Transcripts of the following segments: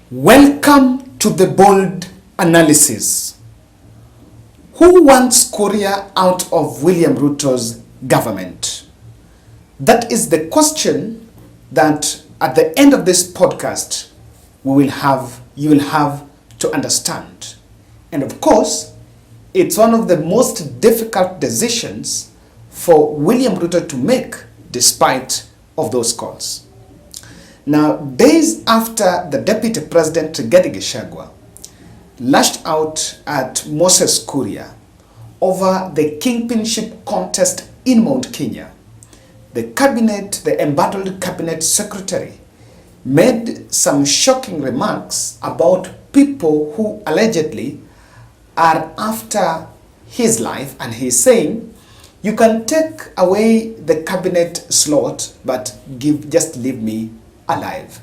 Welcome to the bold analysis. Who wants Kuria out of William Ruto's government? That is the question that at the end of this podcast you will have to understand. And of course, it's one of the most difficult decisions for William Ruto to make despite of those calls. Now, days after the Deputy President Rigathi lashed out at Moses Kuria over the kingship contest in Mount Kenya, the embattled cabinet secretary made some shocking remarks about people who allegedly are after his life, and he's saying, you can take away the cabinet slot, but just leave me alive.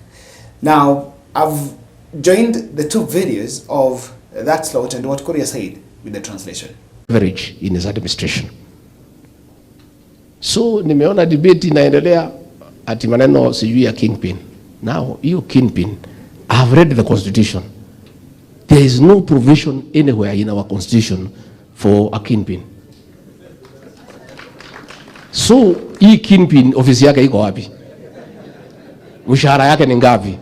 Now, I've joined the two videos of that slot and what Kuria said with the translation. Average in his administration. So, nimeona debate inaendelea ati maneno sijui ya kingpin. Now, you kingpin, I have read the constitution. There is no provision anywhere in our constitution for a kingpin. So, hii kingpin ofisi yake iko wapi? Mshahara yake ni ngapi?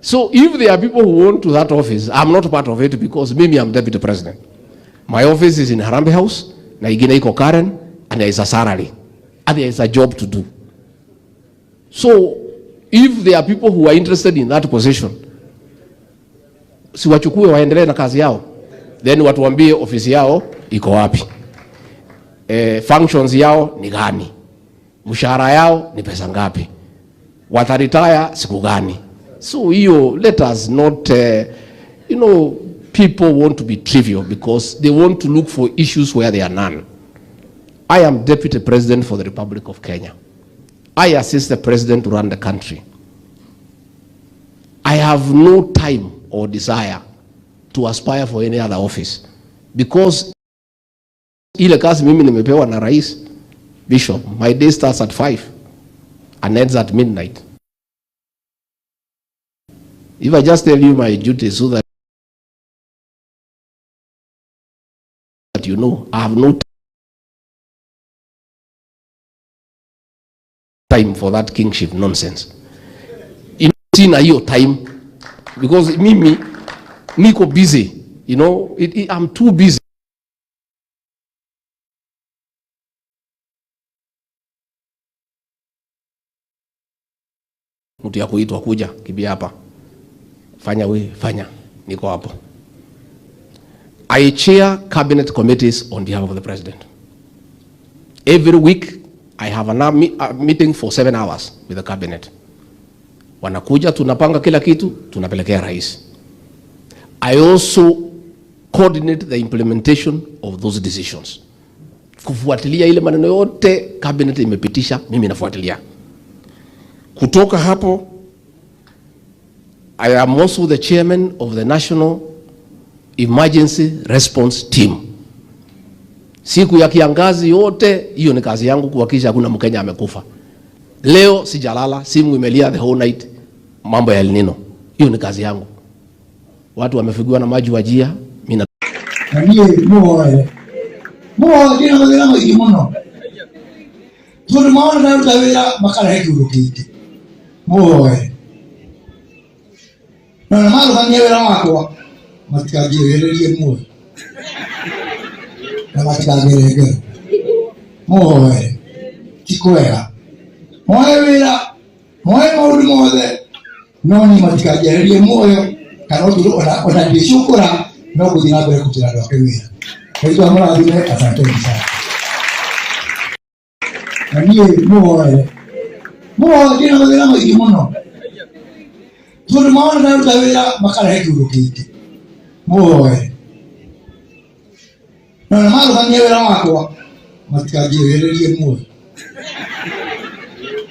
So if there are people who want to that office, I'm not part of it because maybe I'm deputy president. My office is in Harambee House, na ingine iko Karen, and there is a salary, and there is a job to do. So if there are people who are interested in that position, si wachukue waendelee na kazi yao, then watuambie ofisi yao iko wapi, functions yao ni gani, mshahara yao ni pesa ngapi, wataritaya siku gani. So let us not, people want to be trivial because they want to look for issues where there are none. I am Deputy President for the Republic of Kenya. I assist the President to run the country. I have no time or desire to aspire for any other office because ile kazi mimi nimepewa na Rais Bishop, my day starts at 5 and ends at midnight. If I just tell you my duties so that you know, I have no time for that kingship nonsense. Sina hiyo time because mimi niko busy, I'm too busy. Mtu ya kuitwa kuja kibia hapa. Fanya, niko hapo. I chair cabinet committees on behalf of the president. Every week, I have a meeting for 7 hours with the cabinet. Wanakuja, tunapanga kila kitu, tunapelekea rais. I also coordinate the implementation of those decisions. Kufuatilia ile maneno yote cabinet imepitisha, mimi nafuatilia. Kutoka hapo, I am also the chairman of the National Emergency Response Team. Siku ya kiangazi yote, hiyo ni kazi yangu kuhakikisha hakuna Mkenya amekufa. Leo sijalala, simu imelia the whole night, mambo ya El Nino. Hiyo ni kazi yangu. Watu wamefigiwa na maji wajia, mimi na kina magana magimono. Tuli maana na tawira makala hiki urukiti. Na mara kanyewera wako matikagererie moyo. Na matikagerege. Kikoera. Moyo maudi mode. Noni matikagererie moyo. Kanodu ona ndishukura no kudina bere kutira dokewira. Kwa mara dine asante sana. Moyo kina magana magimono. Tuli maana na tawira makala hiki urukiti. Na mara kanyewera wako matikagererie moyo.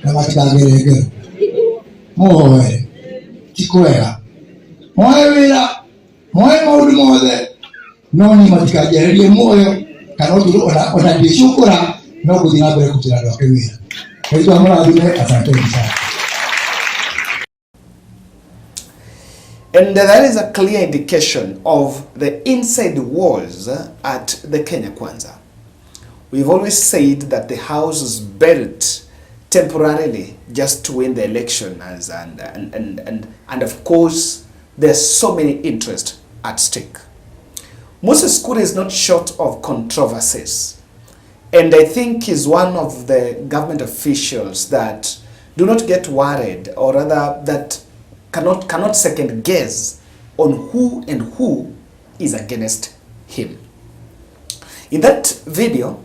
Na matikagerege. Kikoera. Moyo maudi mode. Noni matikagererie moyo. Kanodu ona ndishukura no kudina bere kutira dokewira. Kwa mara dine asante sana. And there is a clear indication of the inside wars at the Kenya Kwanza. We've always said that the house was built temporarily just to win the election, and of course there's so many interests at stake. Moses Kuria is not short of controversies, and I think he's one of the government officials that do not get worried, or rather that cannot second guess on who is against him. In that video,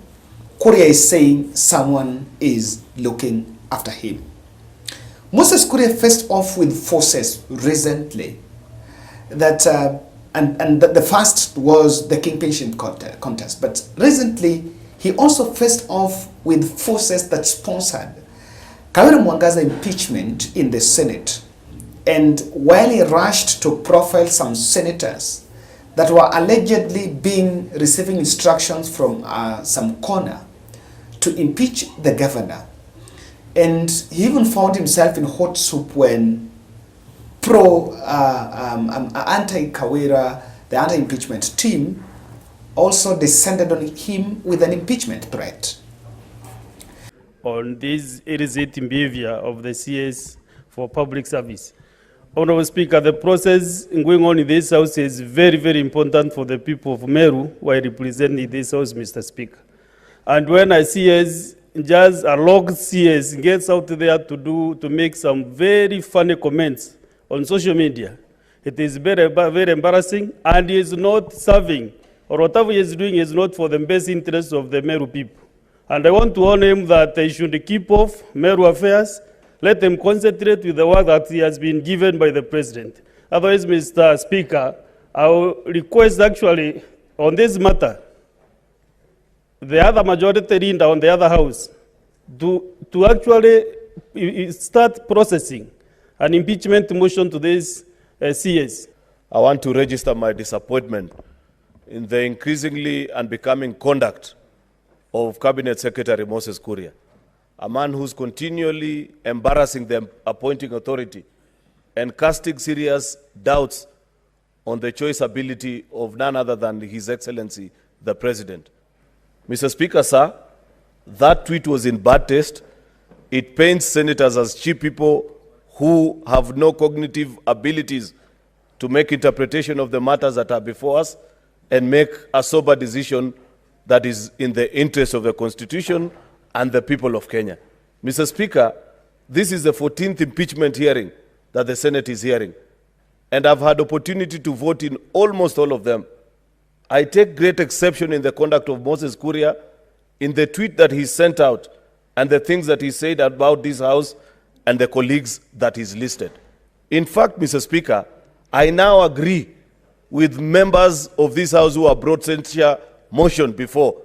Kuria is saying someone is looking after him. Moses Kuria faced off with forces recently that and the first was the kingship contest, but recently he also faced off with forces that sponsored Kawira Mwangaza impeachment in the Senate. And while he rushed to profile some senators that were allegedly receiving instructions from some corner to impeach the governor, and he even found himself in hot soup when anti-Kawira, the anti-impeachment team, also descended on him with an impeachment threat. On this irritating behavior of the CS for public service. Honorable Speaker, the process going on in this House is very, very important for the people of Meru who I represent in this House, Mr. Speaker. And when I see as just a log CS gets out there to make some very funny comments on social media, it is very, very embarrassing, and he is not serving, or whatever he is doing is not for the best interest of the Meru people. And I want to warn him that they should keep off Meru affairs. Let them concentrate with the work that he has been given by the president. Otherwise, Mr. Speaker, I will request actually on this matter, the other majority leader on the other house to actually start processing an impeachment motion to this CS. I want to register my disappointment in the increasingly unbecoming conduct of Cabinet Secretary Moses Kuria, a man who's continually embarrassing the appointing authority and casting serious doubts on the choice ability of none other than His Excellency, the President. Mr. Speaker, sir, that tweet was in bad taste. It paints senators as cheap people who have no cognitive abilities to make interpretation of the matters that are before us and make a sober decision that is in the interest of the Constitution and the people of Kenya. Mr. Speaker, this is the 14th impeachment hearing that the Senate is hearing, and I've had opportunity to vote in almost all of them. I take great exception in the conduct of Moses Kuria, in the tweet that he sent out, and the things that he said about this House and the colleagues that he's listed. In fact, Mr. Speaker, I now agree with members of this House who have brought censure motion before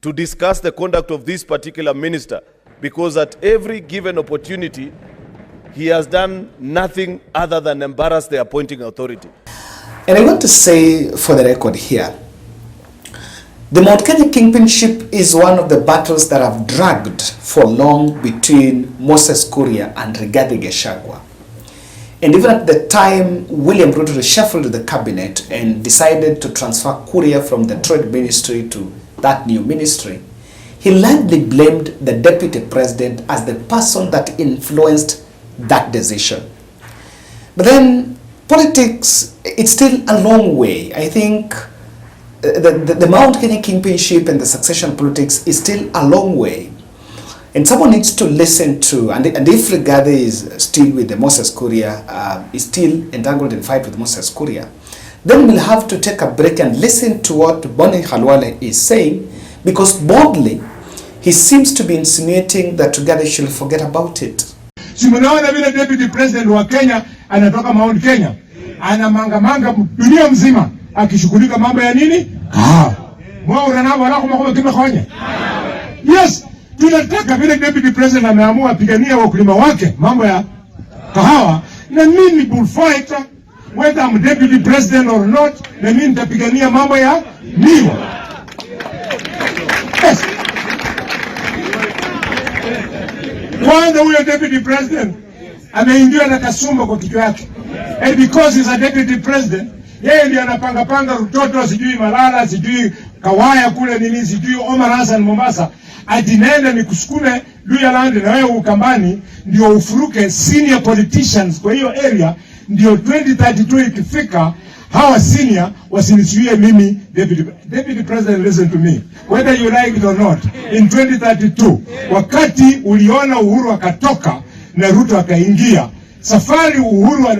to discuss the conduct of this particular minister, because at every given opportunity, he has done nothing other than embarrass the appointing authority. And I want to say for the record here, the Mount Kenya kingship is one of the battles that have dragged for long between Moses Kuria and Rigathi Gachagua. And even at the time William Ruto reshuffled the cabinet and decided to transfer Kuria from the trade ministry to that new ministry, he largely blamed the deputy president as the person that influenced that decision. But then politics, it's still a long way. I think the Mount Kenya kingship and the succession politics is still a long way. And someone needs to listen to, and if Rigathi is still with the Moses Kuria, is still entangled in fight with Moses Kuria, then we'll have to take a break and listen to what Bonnie Khalwale is saying, because boldly, he seems to be insinuating that Rigathi should forget about it. Si mnaona vile deputy president wa Kenya anatoka Mount Kenya, anamangamanga dunia mzima akishughulika mambo ya nini? Mwaura nao wala kuma kimefanya. Yes, tunataka vile deputy president ameamua apigania wakulima wake mambo ya kahawa, na mimi bullfighter, whether I'm deputy president or not, na mimi nitapigania mambo ya miwa. Yes. Kwanza huyo deputy president ameingia na kasumba kwa kichwa yake. And because he's a deputy president, yeye ndiye anapanga Ruto, sijui Malala, sijui Kawaya kule nini, sijui Omar Hassan Mombasa, atinenda ni kusukume Luyaland na wewe Ukambani ndio ufuruke senior politicians kwa hiyo area, ndio 2032 ikifika hawa senior wasinisuie mimi deputy president. Listen to me, whether you like it or not, in 2032 wakati uliona Uhuru akatoka na Ruto akaingia, safari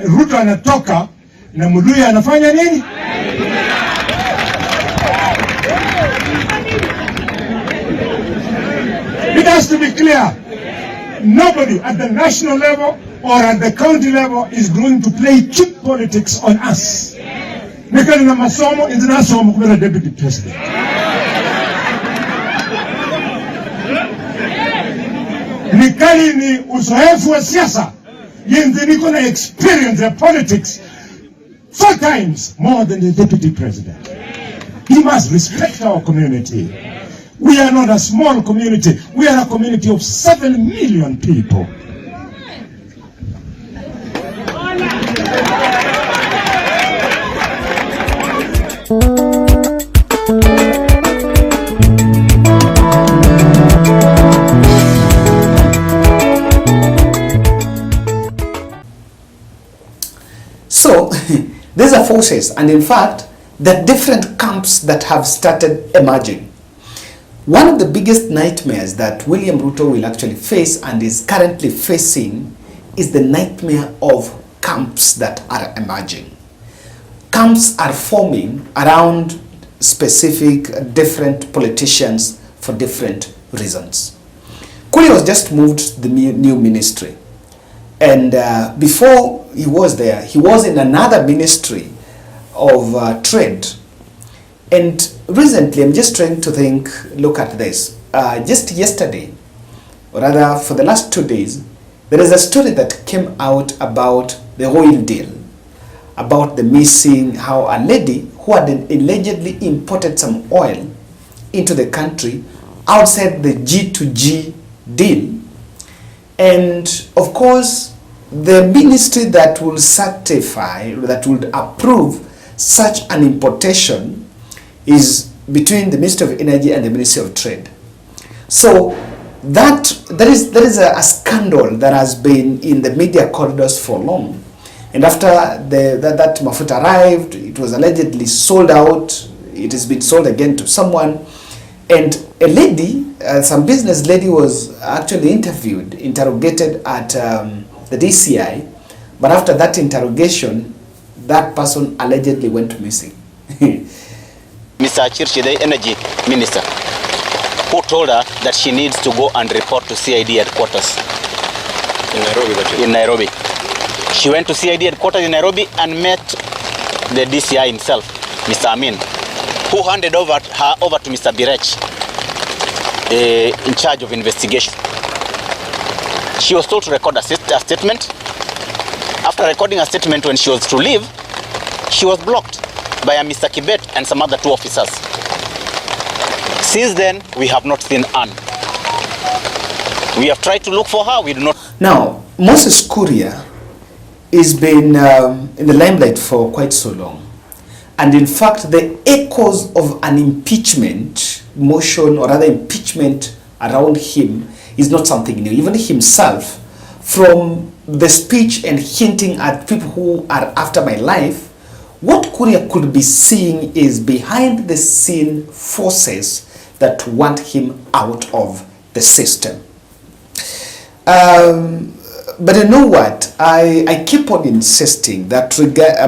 Ruto anatoka na Muluya anafanya nini? It has to be clear. Nobody at the national level or at the county level is going to play cheap politics on us. Nikali na masomo international kumela deputy president. Nikali ni uzoefu wa siasa. Yenzi niko na experience of politics 4 times more than the deputy president. He must respect our community. We are not a small community. We are a community of 7 million people. So, these are forces, and in fact, the different camps that have started emerging. One of the biggest nightmares that William Ruto will actually face and is currently facing is the nightmare of camps that are emerging. Camps are forming around specific different politicians for different reasons. Kuria was just moved to the new ministry. And before he was there, he was in another ministry of trade. And recently, I'm just trying to look at this. Just yesterday, or rather for the last 2 days, there is a story that came out about the oil deal, about the missing, how a lady who had allegedly imported some oil into the country outside the G2G deal. And of course, the ministry that will certify, that would approve such an importation is between the Ministry of Energy and the Ministry of Trade. So there is a scandal that has been in the media corridors for long. And after that mafuta arrived, it was allegedly sold out. It has been sold again to someone. And a lady, some business lady, was actually interrogated at the DCI. But after that interrogation, that person allegedly went missing. Mr. Chirchi, the energy minister, who told her that she needs to go and report to CID headquarters in Nairobi. She went to CID headquarters in Nairobi and met the DCI himself, Mr. Amin, who handed her over to Mr. Birech, in charge of investigation. She was told to record a statement. After recording a statement, when she was to leave, she was blocked by a Mr. Kibet and some other 2 officers. Since then, we have not seen Anne. We have tried to look for her, we do not. Now, Moses Kuria has been in the limelight for quite so long. And in fact, the echoes of an impeachment motion, or rather impeachment around him, is not something new. Even himself, from the speech and hinting at people who are after my life, what Kuria could be seeing is behind the scene forces that want him out of the system. But you know what? I keep on insisting that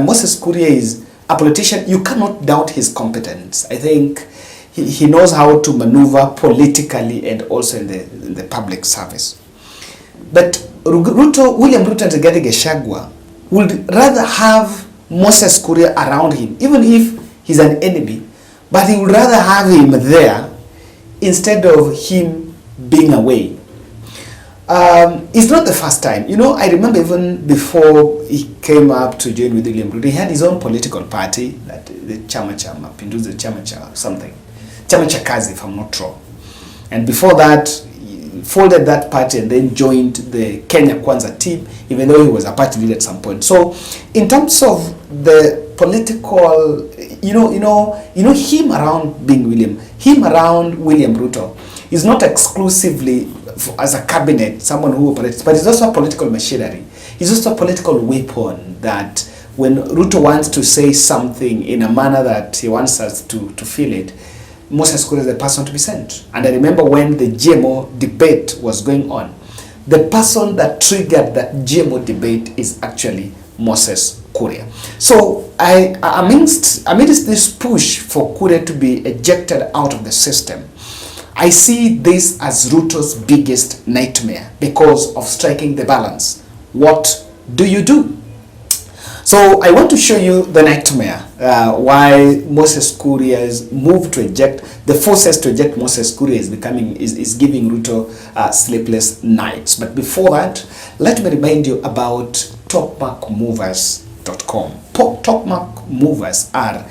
Moses Kuria is a politician. You cannot doubt his competence. I think he knows how to maneuver politically and also in the public service. But William Ruto and Rigathi Gachagua would rather have Moses Kuria around him, even if he's an enemy, but he would rather have him there instead of him being away. It's not the first time. You know, I remember even before he came up to join with William Ruto, he had his own political party, that the Chama Cha Mapinduzi, Chama Cha something, Chama Cha Kazi, if I'm not wrong. And before that, folded that party and then joined the Kenya Kwanza team, even though he was a party leader at some point. So in terms of the political, him around William Ruto is not exclusively as a cabinet, someone who operates, but he's also a political machinery. He's also a political weapon that when Ruto wants to say something in a manner that he wants us to feel it, Moses Kuria is the person to be sent. And I remember when the GMO debate was going on, the person that triggered that GMO debate is actually Moses Kuria. So amidst this push for Kuria to be ejected out of the system, I see this as Ruto's biggest nightmare because of striking the balance. What do you do? So I want to show you the nightmare, why Moses Kuria's move to eject, the forces to eject Moses Kuria is giving Ruto sleepless nights. But before that, let me remind you about topmarkmovers.com. Topmark Movers are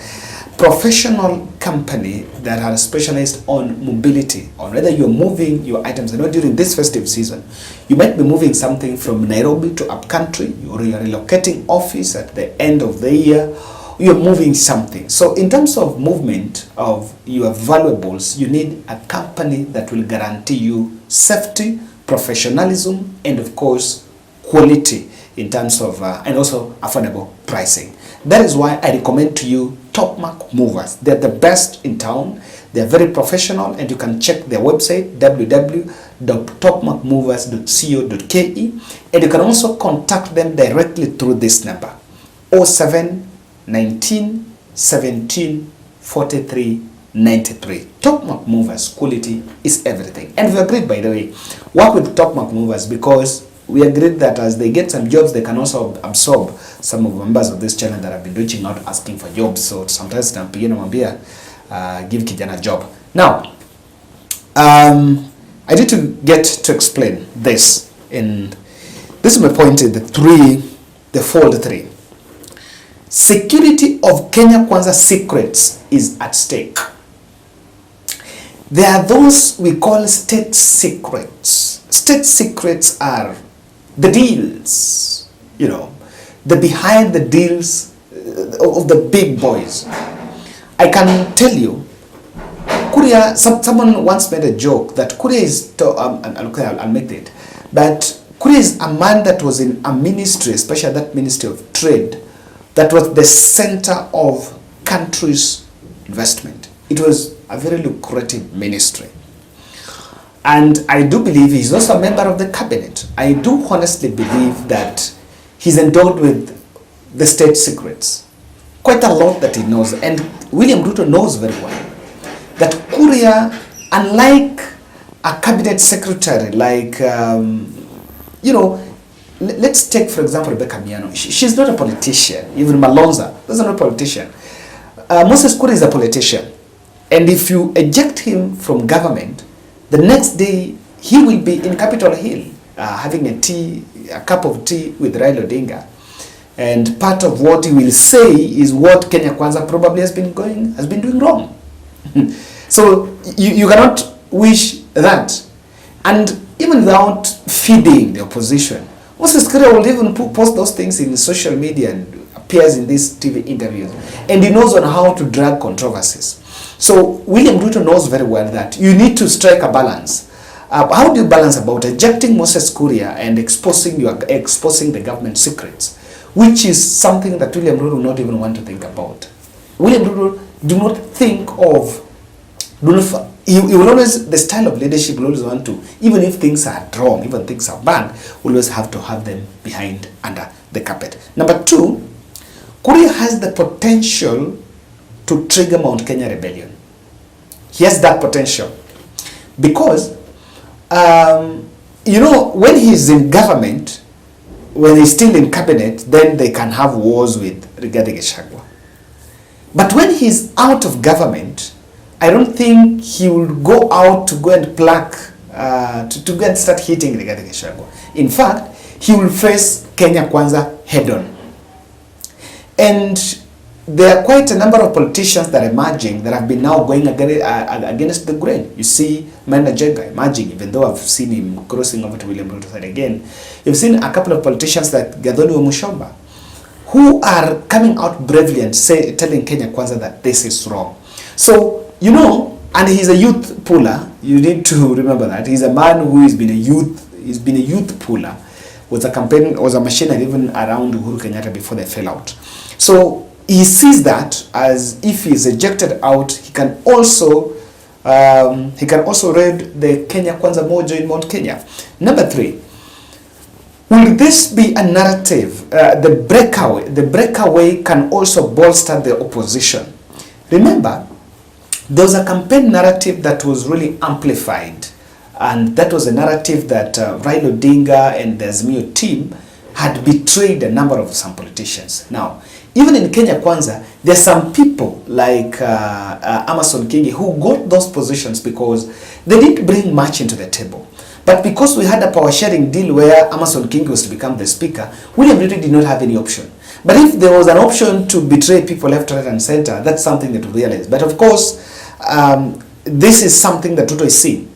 professional company that are specialized on mobility, on whether you're moving your items. I know during this festive season, you might be moving something from Nairobi to upcountry, or you're relocating office at the end of the year, you're moving something. So in terms of movement of your valuables, you need a company that will guarantee you safety, professionalism, and of course, quality in terms of, and also affordable pricing. That is why I recommend to you Topmark Movers. They're the best in town. They're very professional, and you can check their website www.topmarkmovers.co.ke, and you can also contact them directly through this number 07 19 17 43 93. Topmark Movers, quality is everything. And we agreed, by the way, work with Topmark Movers because we agreed that as they get some jobs, they can also absorb some of the members of this channel that have been reaching out asking for jobs. So sometimes namwambia give kijana job. Now, I need to get to explain this. And this is my point in the fold 3. Security of Kenya Kwanza secrets is at stake. There are those we call state secrets. State secrets are the deals, the behind the deals of the big boys. I can tell you, Kuria, someone once made a joke that Kuria is, I'll make it, but Kuria is a man that was in a ministry, especially that Ministry of Trade, that was the center of country's investment. It was a very lucrative ministry. And I do believe he's also a member of the cabinet. I do honestly believe that he's endowed with the state secrets. Quite a lot that he knows. And William Ruto knows very well that Kuria, unlike a cabinet secretary, like, let's take, for example, Rebecca Miano. She's not a politician. Even Malonza, those are not a politician. Moses Kuria is a politician. And if you eject him from government, the next day, he will be in Capitol Hill having a cup of tea with Raila Odinga. And part of what he will say is what Kenya Kwanza probably has been doing wrong. So you cannot wish that. And even without feeding the opposition, Moses Kuria will even post those things in social media and appears in these TV interviews. And he knows on how to drag controversies. So William Ruto knows very well that you need to strike a balance. How do you balance about ejecting Moses Kuria and exposing the government secrets, which is something that William Ruto will not even want to think about. William Ruto do not think of, he will always, the style of leadership will always want to, even if things are wrong, even things are bad, will always have to have them behind under the carpet. Number 2, Kuria has the potential to trigger Mount Kenya rebellion. He has that potential because, when he's in government, when he's still in cabinet, then they can have wars with Rigathi Gachagua. But when he's out of government, I don't think he will go out to go and pluck, to go and start hitting Rigathi Gachagua. In fact, he will face Kenya Kwanza head on. And there are quite a number of politicians that are emerging that have been now going against the grain. You see Maina Jenga emerging, even though I've seen him crossing over to William Ruto side again. You've seen a couple of politicians like Gathoni Mushomba, who are coming out bravely and telling Kenya Kwanza that this is wrong. So, you know, and he's a youth puller. You need to remember that. He's a man who has been a youth puller. Was a machinery even around Uhuru Kenyatta before they fell out. So he sees that as if he's ejected out, he can also raid the Kenya Kwanza Mojo in Mount Kenya. Number 3, will this be a narrative? The breakaway can also bolster the opposition. Remember, there was a campaign narrative that was really amplified, and that was a narrative that Raila Odinga and the Azimio team had betrayed a number of some politicians. Now, even in Kenya Kwanza, there are some people like Amason Kingi who got those positions because they didn't bring much into the table. But because we had a power sharing deal where Amason Kingi was to become the speaker, William Ruto did not have any option. But if there was an option to betray people left, right and center, that's something that we realized. But of course, this is something that Ruto is seeing.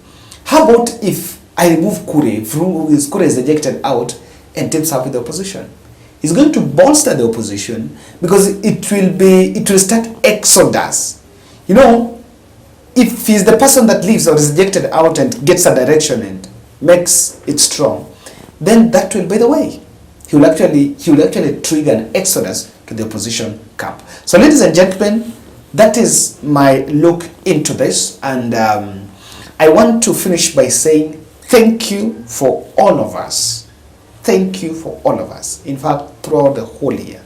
How about if I remove Kuria, if Kuria is ejected out and teams up with the opposition? It's going to bolster the opposition because it will start exodus. You know, if he's the person that leaves or is ejected out and gets a direction and makes it strong, then that will be the way. He will actually trigger an exodus to the opposition camp. So ladies and gentlemen, that is my look into this, and I want to finish by saying thank you for all of us. Thank you for all of us. In fact, throughout the whole year,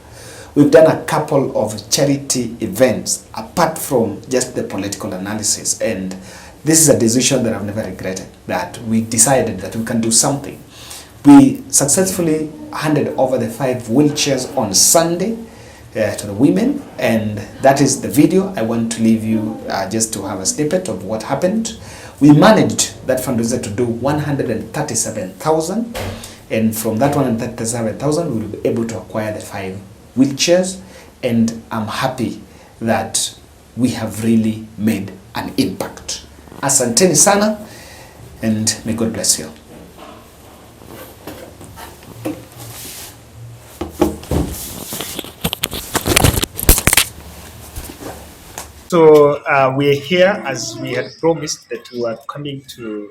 we've done a couple of charity events apart from just the political analysis, and this is a decision that I've never regretted, that we decided that we can do something. We successfully handed over the 5 wheelchairs on Sunday to the women, and that is the video. I want to leave you just to have a snippet of what happened. We managed that fundraiser to do 137,000, and from that 137,000 we will be able to acquire the 5 wheelchairs, and I'm happy that we have really made an impact. Asanteni sana, and may God bless you. So we're here as we had promised that we were coming to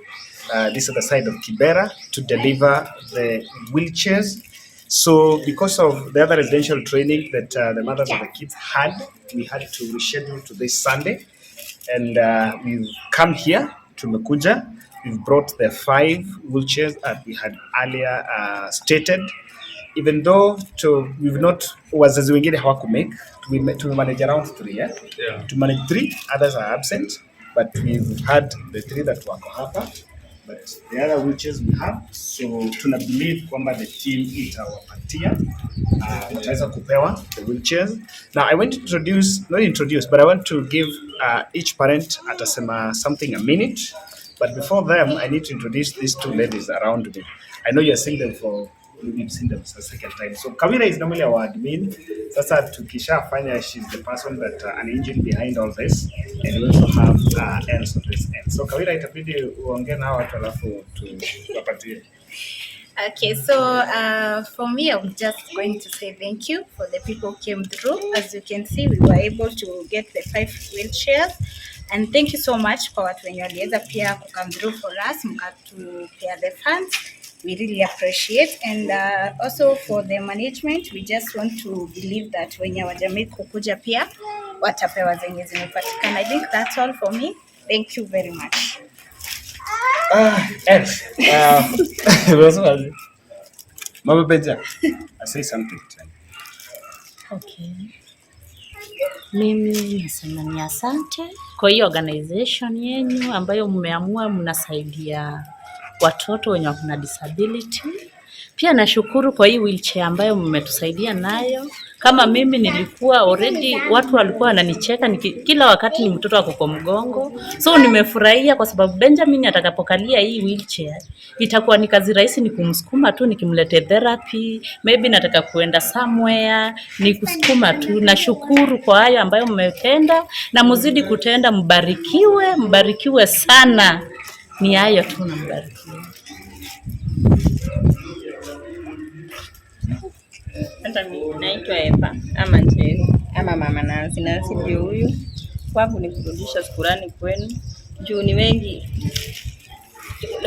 this other side of Kibera to deliver the wheelchairs. So because of the other residential training that the mothers of the kids had, we had to reschedule to this Sunday. And we've come here to Mekuja. We've brought the 5 wheelchairs that we had earlier stated. Even though we've not, wazazi wengine hawakumake, we manage around 3, yeah? Yeah. To manage 3, others are absent, but we've had the 3 that wako hapa, but the other wheelchairs we have, so tuna believe kwamba the team itawapatia wataweza kupewa the wheelchairs. Now I want to not introduce, but I want to give each parent atasema something a minute, but before them I need to introduce these 2 ladies around me. I know you're seeing them we've seen them for the second time. So Kawira is normally our admin. Sasa tukishafanya, she's the person that an engine behind all this, and we also have else on this end. So Kawira, itabidi uongee na watu alafu tuwapatie. Okay, so for me, I'm just going to say thank you for the people who came through. As you can see, we were able to get the 5 wheelchairs, and thank you so much for watu wenye waliweza pia come through for us, mkatupea the funds. We really appreciate, and also for the management, we just want to believe that wenye wajamii kukuja pia watapewa zenye zimepatikana. I think that's all for me. Thank you very much. Mama Benja, I say something. Okay. Mimi nasema ni asante kwa hiyo organization yenu ambayo mmeamua mnasaidia watoto wenye wana disability. Pia nashukuru kwa hii wheelchair ambayo mmetusaidia nayo. Kama mimi nilikuwa already, watu walikuwa wananicheka kila wakati ni mtoto wako kwa mgongo. So nimefurahia kwa sababu Benjamin atakapokalia hii wheelchair itakuwa ni kazi rahisi, ni kumsukuma tu, nikimlete therapy, maybe nataka kuenda somewhere, ni kusukuma tu. Nashukuru kwa hayo ambayo mmetenda na mzidi kutenda. Mbarikiwe sana. Ni hayo tu, na mbarikiwe. Hata mimi naitwa Eva ama Njeri ama Mama Nancy. Nancy ndio huyu. Kwangu ni kurudisha shukrani kwenu. Juu ni wengi,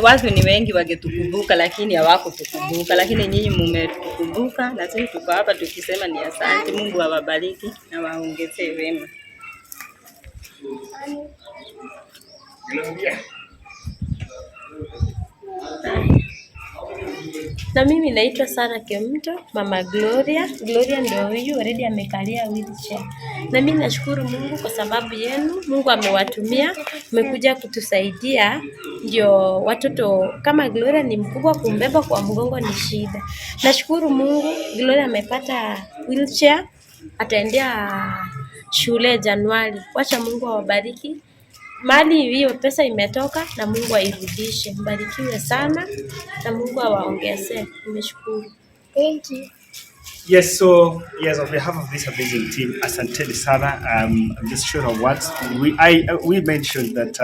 watu ni wengi wangetukumbuka lakini hawakutukumbuka, lakini nyinyi mmetukumbuka na sisi tuko hapa tukisema ni asante. Mungu awabariki na waongezee wema. Na mimi naitwa Sara Kemto, Mama Gloria. Gloria ndio huyu already amekalia wheelchair. Na mimi nashukuru Mungu kwa sababu yenu. Mungu amewatumia, mmekuja kutusaidia. Ndio watoto kama Gloria ni mkubwa, kumbeba kwa mgongo ni shida. Nashukuru Mungu, Gloria amepata wheelchair, ataendea shule Januari. Wacha Mungu awabariki. Mali hiyo pesa imetoka na Mungu airudishe. Mbarikiwe sana na Mungu awaongezee. Nimeshukuru. Thank you. Yes, so yes, on behalf of this amazing team, asanteni sana. I'm just short of words. We mentioned that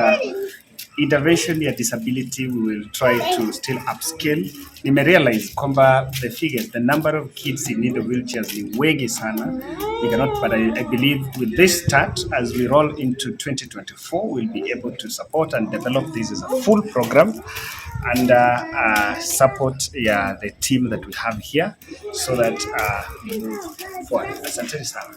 intervention ya disability, we will try to still upscale. Nimerealize kwamba the number of kids in need of wheelchairs ni wengi sana. We cannot, but I believe with this start, as we roll into 2024, we'll be able to support and develop this as a full program and support the team that we have here so that we move forward. Asanteni sana.